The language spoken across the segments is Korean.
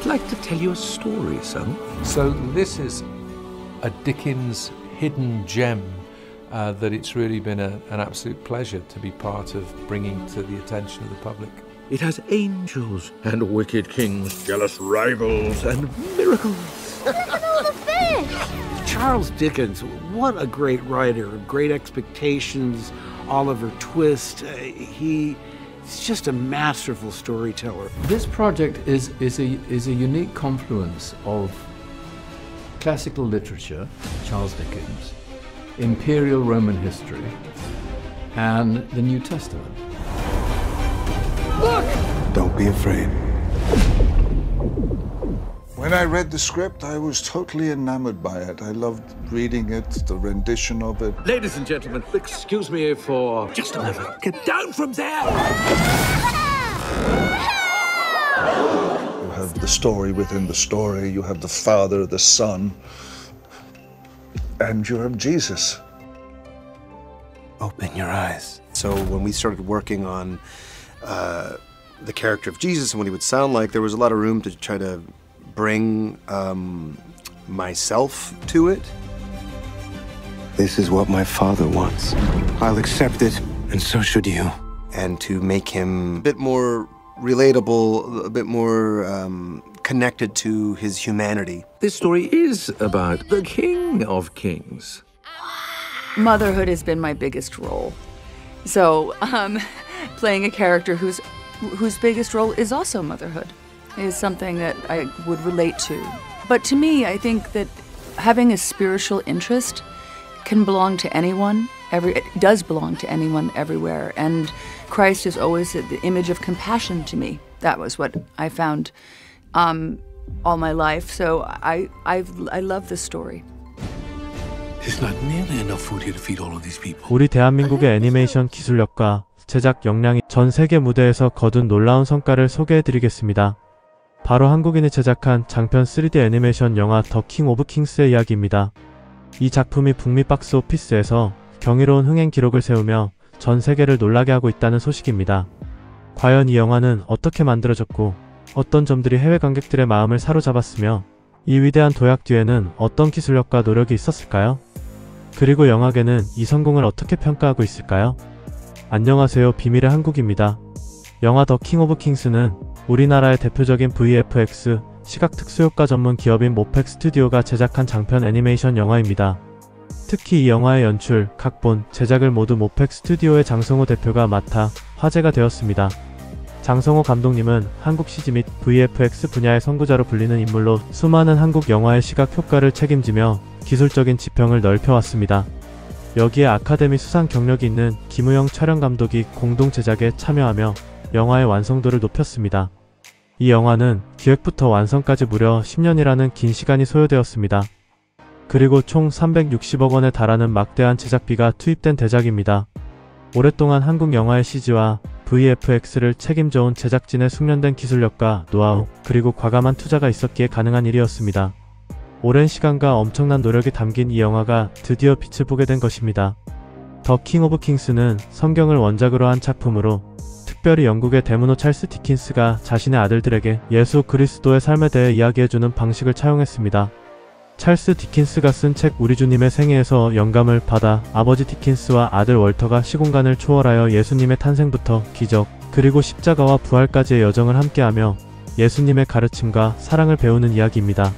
I'd like to tell you a story, son. So this is a Dickens hidden gem that it's really been an absolute pleasure to be part of bringing to the attention of the public. It has angels and wicked kings, jealous rivals and miracles. Look at all the fish! Charles Dickens, what a great writer. Great Expectations, Oliver Twist. He's just a masterful storyteller. This project is a unique confluence of classical literature, Charles Dickens, Imperial Roman history, and the New Testament. Look! Don't be afraid. When I read the script, I was totally enamored by it. I loved reading it, the rendition of it. Ladies and gentlemen, excuse me for just a moment. Get down from there! You have the story within the story, you have the Father, the Son, and you have Jesus. Open your eyes. So when we started working on the character of Jesus and what he would sound like, there was a lot of room to try to bring myself to it. This is what my Father wants. I'll accept it, and so should you. And to make him a bit more relatable, a bit more connected to his humanity. This story is about the King of Kings. Motherhood has been my biggest role. So playing a character whose biggest role is also motherhood is something that I would relate to. But to me, I think that having a spiritual interest can belong to anyone. It does belong to anyone everywhere. And Christ is always the image of compassion to me. That was what I found all my life. So I love this story. There's not nearly enough food here to feed all of these people. 우리 대한민국의 애니메이션 기술력과 제작 역량이 전 세계 무대에서 거둔 놀라운 성과를 소개해드리겠습니다. 바로 한국인이 제작한 장편 3D 애니메이션 영화 더 킹 오브 킹스의 이야기입니다. 이 작품이 북미 박스 오피스에서 경이로운 흥행 기록을 세우며 전 세계를 놀라게 하고 있다는 소식입니다. 과연 이 영화는 어떻게 만들어졌고 어떤 점들이 해외 관객들의 마음을 사로잡았으며 이 위대한 도약 뒤에는 어떤 기술력과 노력이 있었을까요? 그리고 영화계는 이 성공을 어떻게 평가하고 있을까요? 안녕하세요, 비밀의 한국입니다. 영화 더 킹 오브 킹스는 우리나라의 대표적인 VFX 시각 특수효과 전문 기업인 모펙 스튜디오가 제작한 장편 애니메이션 영화입니다. 특히 이 영화의 연출, 각본, 제작을 모두 모펙 스튜디오의 장성호 대표가 맡아 화제가 되었습니다. 장성호 감독님은 한국 CG 및 VFX 분야의 선구자로 불리는 인물로 수많은 한국 영화의 시각 효과를 책임지며 기술적인 지평을 넓혀왔습니다. 여기에 아카데미 수상 경력이 있는 김우영 촬영감독이 공동 제작에 참여하며 영화의 완성도를 높였습니다. 이 영화는 기획부터 완성까지 무려 10년이라는 긴 시간이 소요되었습니다. 그리고 총 360억 원에 달하는 막대한 제작비가 투입된 대작입니다. 오랫동안 한국 영화의 CG와 VFX를 책임져온 제작진의 숙련된 기술력과 노하우, 그리고 과감한 투자가 있었기에 가능한 일이었습니다. 오랜 시간과 엄청난 노력이 담긴 이 영화가 드디어 빛을 보게 된 것입니다. 더 킹 오브 킹스는 성경을 원작으로 한 작품으로 특별히 영국의 대문호 찰스 디킨스가 자신의 아들들에게 예수 그리스도의 삶에 대해 이야기해주는 방식을 차용했습니다. 찰스 디킨스가 쓴 책 우리 주님의 생애에서 영감을 받아 아버지 디킨스와 아들 월터가 시공간을 초월하여 예수님의 탄생부터 기적, 그리고 십자가와 부활까지의 여정을 함께하며 예수님의 가르침과 사랑을 배우는 이야기입니다.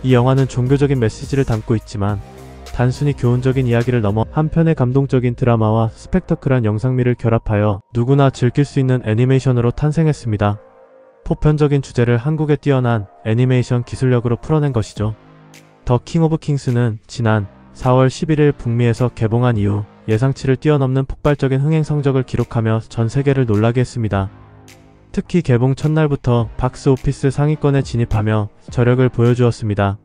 이 영화는 종교적인 메시지를 담고 있지만 단순히 교훈적인 이야기를 넘어 한편의 감동적인 드라마와 스펙터클한 영상미를 결합하여 누구나 즐길 수 있는 애니메이션으로 탄생했습니다. 보편적인 주제를 한국의 뛰어난 애니메이션 기술력으로 풀어낸 것이죠. 더 킹 오브 킹스는 지난 4월 11일 북미에서 개봉한 이후 예상치를 뛰어넘는 폭발적인 흥행 성적을 기록하며 전 세계를 놀라게 했습니다. 특히 개봉 첫날부터 박스 오피스 상위권에 진입하며 저력을 보여주었습니다.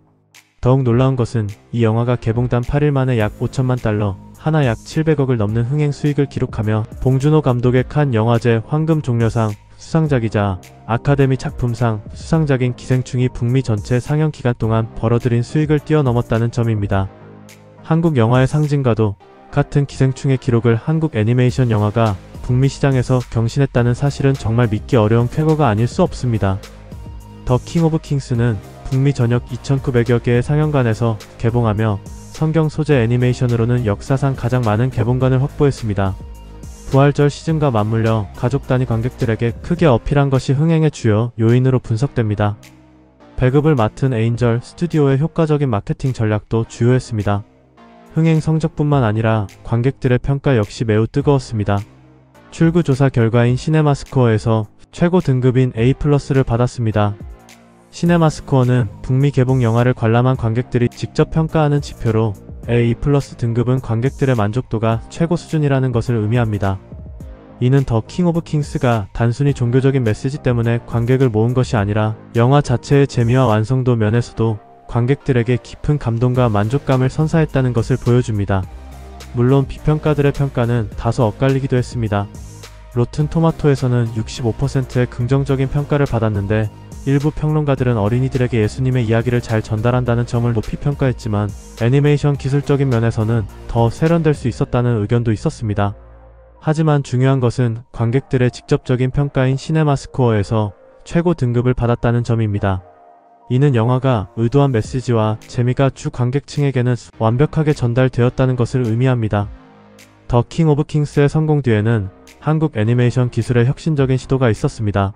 더욱 놀라운 것은 이 영화가 개봉단 8일 만에 약 5천만 달러, 하나 약 700억을 넘는 흥행 수익을 기록하며 봉준호 감독의 칸 영화제 황금 종려상 수상작이자 아카데미 작품상 수상작인 기생충이 북미 전체 상영 기간 동안 벌어들인 수익을 뛰어넘었다는 점입니다. 한국 영화의 상징과도 같은 기생충의 기록을 한국 애니메이션 영화가 북미 시장에서 경신했다는 사실은 정말 믿기 어려운 쾌거가 아닐 수 없습니다. 더 킹 오브 킹스는 북미 전역 2,900여 개의 상영관에서 개봉하며 성경 소재 애니메이션으로는 역사상 가장 많은 개봉관을 확보했습니다. 부활절 시즌과 맞물려 가족 단위 관객들에게 크게 어필한 것이 흥행의 주요 요인으로 분석됩니다. 배급을 맡은 에인절 스튜디오의 효과적인 마케팅 전략도 주요했습니다. 흥행 성적뿐만 아니라 관객들의 평가 역시 매우 뜨거웠습니다. 출구 조사 결과인 시네마스코어에서 최고 등급인 A+를 받았습니다. 시네마스코어는 북미 개봉 영화를 관람한 관객들이 직접 평가하는 지표로 A+ 등급은 관객들의 만족도가 최고 수준이라는 것을 의미합니다. 이는 더 킹 오브 킹스가 단순히 종교적인 메시지 때문에 관객을 모은 것이 아니라 영화 자체의 재미와 완성도 면에서도 관객들에게 깊은 감동과 만족감을 선사했다는 것을 보여줍니다. 물론 비평가들의 평가는 다소 엇갈리기도 했습니다. 로튼 토마토에서는 65%의 긍정적인 평가를 받았는데 일부 평론가들은 어린이들에게 예수님의 이야기를 잘 전달한다는 점을 높이 평가했지만 애니메이션 기술적인 면에서는 더 세련될 수 있었다는 의견도 있었습니다. 하지만 중요한 것은 관객들의 직접적인 평가인 시네마스코어에서 최고 등급을 받았다는 점입니다. 이는 영화가 의도한 메시지와 재미가 주 관객층에게는 완벽하게 전달되었다는 것을 의미합니다. 더 킹 오브 킹스의 성공 뒤에는 한국 애니메이션 기술의 혁신적인 시도가 있었습니다.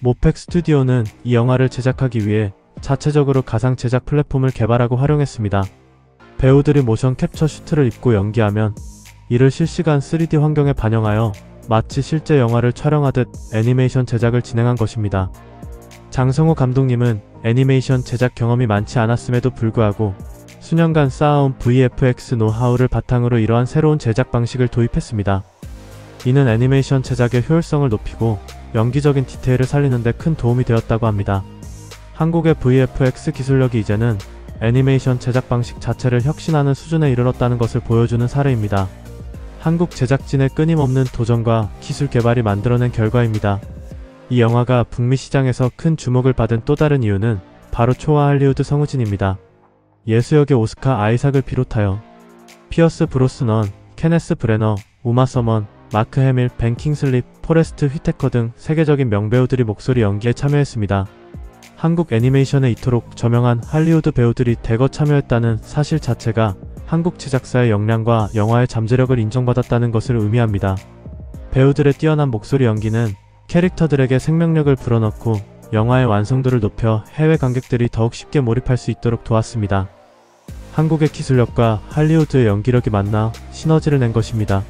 모펙 스튜디오는 이 영화를 제작하기 위해 자체적으로 가상 제작 플랫폼을 개발하고 활용했습니다. 배우들이 모션 캡처 슈트를 입고 연기하면 이를 실시간 3D 환경에 반영하여 마치 실제 영화를 촬영하듯 애니메이션 제작을 진행한 것입니다. 장성호 감독님은 애니메이션 제작 경험이 많지 않았음에도 불구하고 수년간 쌓아온 VFX 노하우를 바탕으로 이러한 새로운 제작 방식을 도입했습니다. 이는 애니메이션 제작의 효율성을 높이고 연기적인 디테일을 살리는 데 큰 도움이 되었다고 합니다. 한국의 VFX 기술력이 이제는 애니메이션 제작 방식 자체를 혁신하는 수준에 이르렀다는 것을 보여주는 사례입니다. 한국 제작진의 끊임없는 도전과 기술 개발이 만들어낸 결과입니다. 이 영화가 북미 시장에서 큰 주목을 받은 또 다른 이유는 바로 초화 할리우드 성우진입니다. 예수역의 오스카 아이삭을 비롯하여 피어스 브로스넌, 케네스 브래너, 우마 서먼, 마크 해밀, 벤 킹슬리, 포레스트 휘테커 등 세계적인 명배우들이 목소리 연기에 참여했습니다. 한국 애니메이션에 이토록 저명한 할리우드 배우들이 대거 참여했다는 사실 자체가 한국 제작사의 역량과 영화의 잠재력을 인정받았다는 것을 의미합니다. 배우들의 뛰어난 목소리 연기는 캐릭터들에게 생명력을 불어넣고 영화의 완성도를 높여 해외 관객들이 더욱 쉽게 몰입할 수 있도록 도왔습니다. 한국의 기술력과 할리우드의 연기력이 만나 시너지를 낸 것입니다.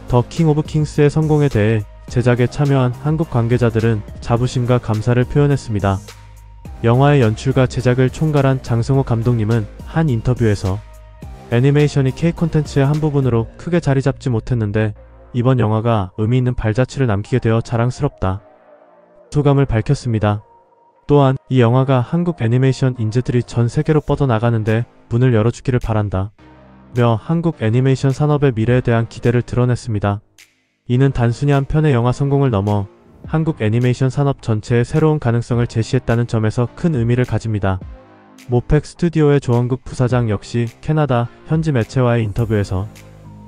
더 킹 오브 킹스의 성공에 대해 제작에 참여한 한국 관계자들은 자부심과 감사를 표현했습니다. 영화의 연출과 제작을 총괄한 장성호 감독님은 한 인터뷰에서 애니메이션이 K-콘텐츠의 한 부분으로 크게 자리 잡지 못했는데 이번 영화가 의미 있는 발자취를 남기게 되어 자랑스럽다. 소감을 밝혔습니다. 또한 이 영화가 한국 애니메이션 인재들이 전 세계로 뻗어나가는데 문을 열어주기를 바란다. 며 한국 애니메이션 산업의 미래에 대한 기대를 드러냈습니다. 이는 단순히 한 편의 영화 성공을 넘어 한국 애니메이션 산업 전체의 새로운 가능성을 제시했다는 점에서 큰 의미를 가집니다. 모펙 스튜디오의 조원국 부사장 역시 캐나다 현지 매체와의 인터뷰에서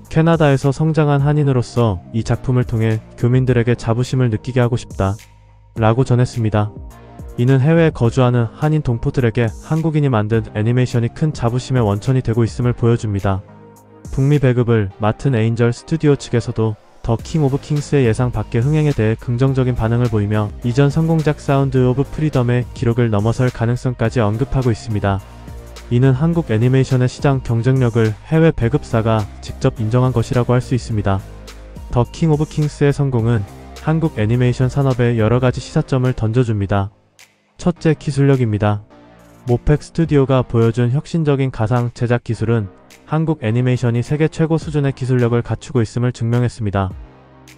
캐나다에서 성장한 한인으로서 이 작품을 통해 교민들에게 자부심을 느끼게 하고 싶다 라고 전했습니다. 이는 해외에 거주하는 한인 동포들에게 한국인이 만든 애니메이션이 큰 자부심의 원천이 되고 있음을 보여줍니다. 북미 배급을 맡은 에인절 스튜디오 측에서도 더 킹 오브 킹스의 예상 밖의 흥행에 대해 긍정적인 반응을 보이며 이전 성공작 사운드 오브 프리덤의 기록을 넘어설 가능성까지 언급하고 있습니다. 이는 한국 애니메이션의 시장 경쟁력을 해외 배급사가 직접 인정한 것이라고 할 수 있습니다. 더 킹 오브 킹스의 성공은 한국 애니메이션 산업에 여러가지 시사점을 던져줍니다. 첫째, 기술력입니다. 모펙 스튜디오가 보여준 혁신적인 가상 제작 기술은 한국 애니메이션이 세계 최고 수준의 기술력을 갖추고 있음을 증명했습니다.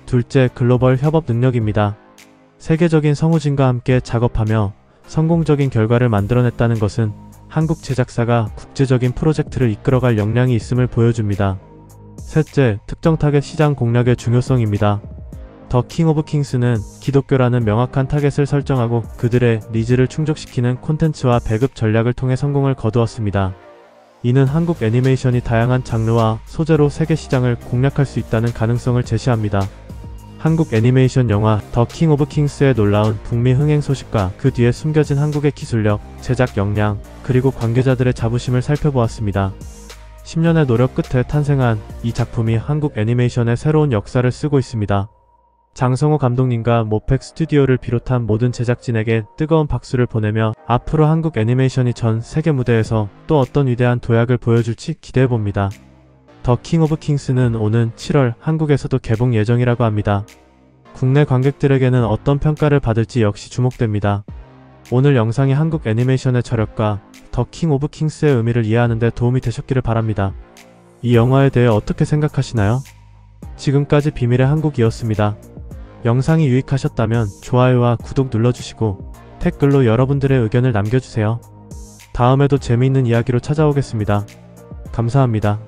둘째, 글로벌 협업 능력입니다. 세계적인 성우진과 함께 작업하며 성공적인 결과를 만들어냈다는 것은 한국 제작사가 국제적인 프로젝트를 이끌어갈 역량이 있음을 보여줍니다. 셋째, 특정 타겟 시장 공략의 중요성입니다. 더 킹 오브 킹스는 기독교라는 명확한 타겟을 설정하고 그들의 니즈를 충족시키는 콘텐츠와 배급 전략을 통해 성공을 거두었습니다. 이는 한국 애니메이션이 다양한 장르와 소재로 세계 시장을 공략할 수 있다는 가능성을 제시합니다. 한국 애니메이션 영화 더 킹 오브 킹스의 놀라운 북미 흥행 소식과 그 뒤에 숨겨진 한국의 기술력, 제작 역량, 그리고 관계자들의 자부심을 살펴보았습니다. 10년의 노력 끝에 탄생한 이 작품이 한국 애니메이션의 새로운 역사를 쓰고 있습니다. 장성호 감독님과 모팩 스튜디오를 비롯한 모든 제작진에게 뜨거운 박수를 보내며 앞으로 한국 애니메이션이 전 세계 무대에서 또 어떤 위대한 도약을 보여줄지 기대해봅니다. 더 킹 오브 킹스는 오는 7월 한국에서도 개봉 예정이라고 합니다. 국내 관객들에게는 어떤 평가를 받을지 역시 주목됩니다. 오늘 영상이 한국 애니메이션의 저력과 더 킹 오브 킹스의 의미를 이해하는 데 도움이 되셨기를 바랍니다. 이 영화에 대해 어떻게 생각하시나요? 지금까지 비밀의 한국이었습니다. 영상이 유익하셨다면 좋아요와 구독 눌러주시고 댓글로 여러분들의 의견을 남겨주세요. 다음에도 재미있는 이야기로 찾아오겠습니다. 감사합니다.